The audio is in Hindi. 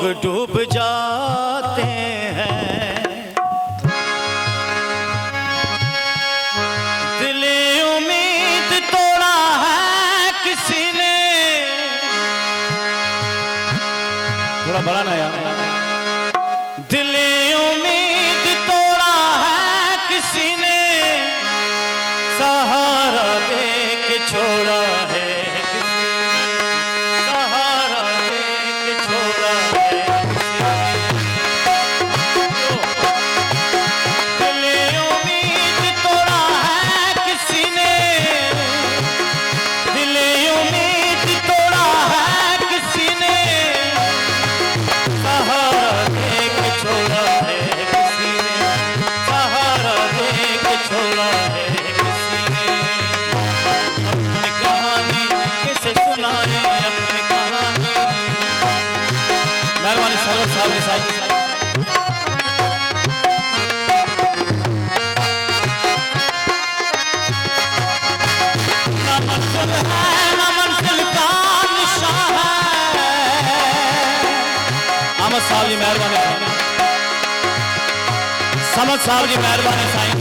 लोग डूब जाते हैं। दिली उम्मीद तोड़ा है किसी ने, थोड़ा बड़ा ना यार। दिली उम्मीद तोड़ा है किसी ने, सहारा दे के छोड़ा है किसी ने, सहारा दे के छोड़ा है किसी ने। दिली उम्मीद तोड़ा है किसी ने, दिली उम्मीद तोड़ा है किसी ने, सहारा दे के छोड़ा है किसी ने, सहारा दे के छोड़ा है किसी ने। अपनी कहानी कैसे सुनाए, अपनी कहानी। मेहरबानी सरोज साहब साहब ना मंजिल है ना मंजिल का निशान है। अहमद साहब जी मेहरबानी, समझ साहब जी मेहरबानी साईं।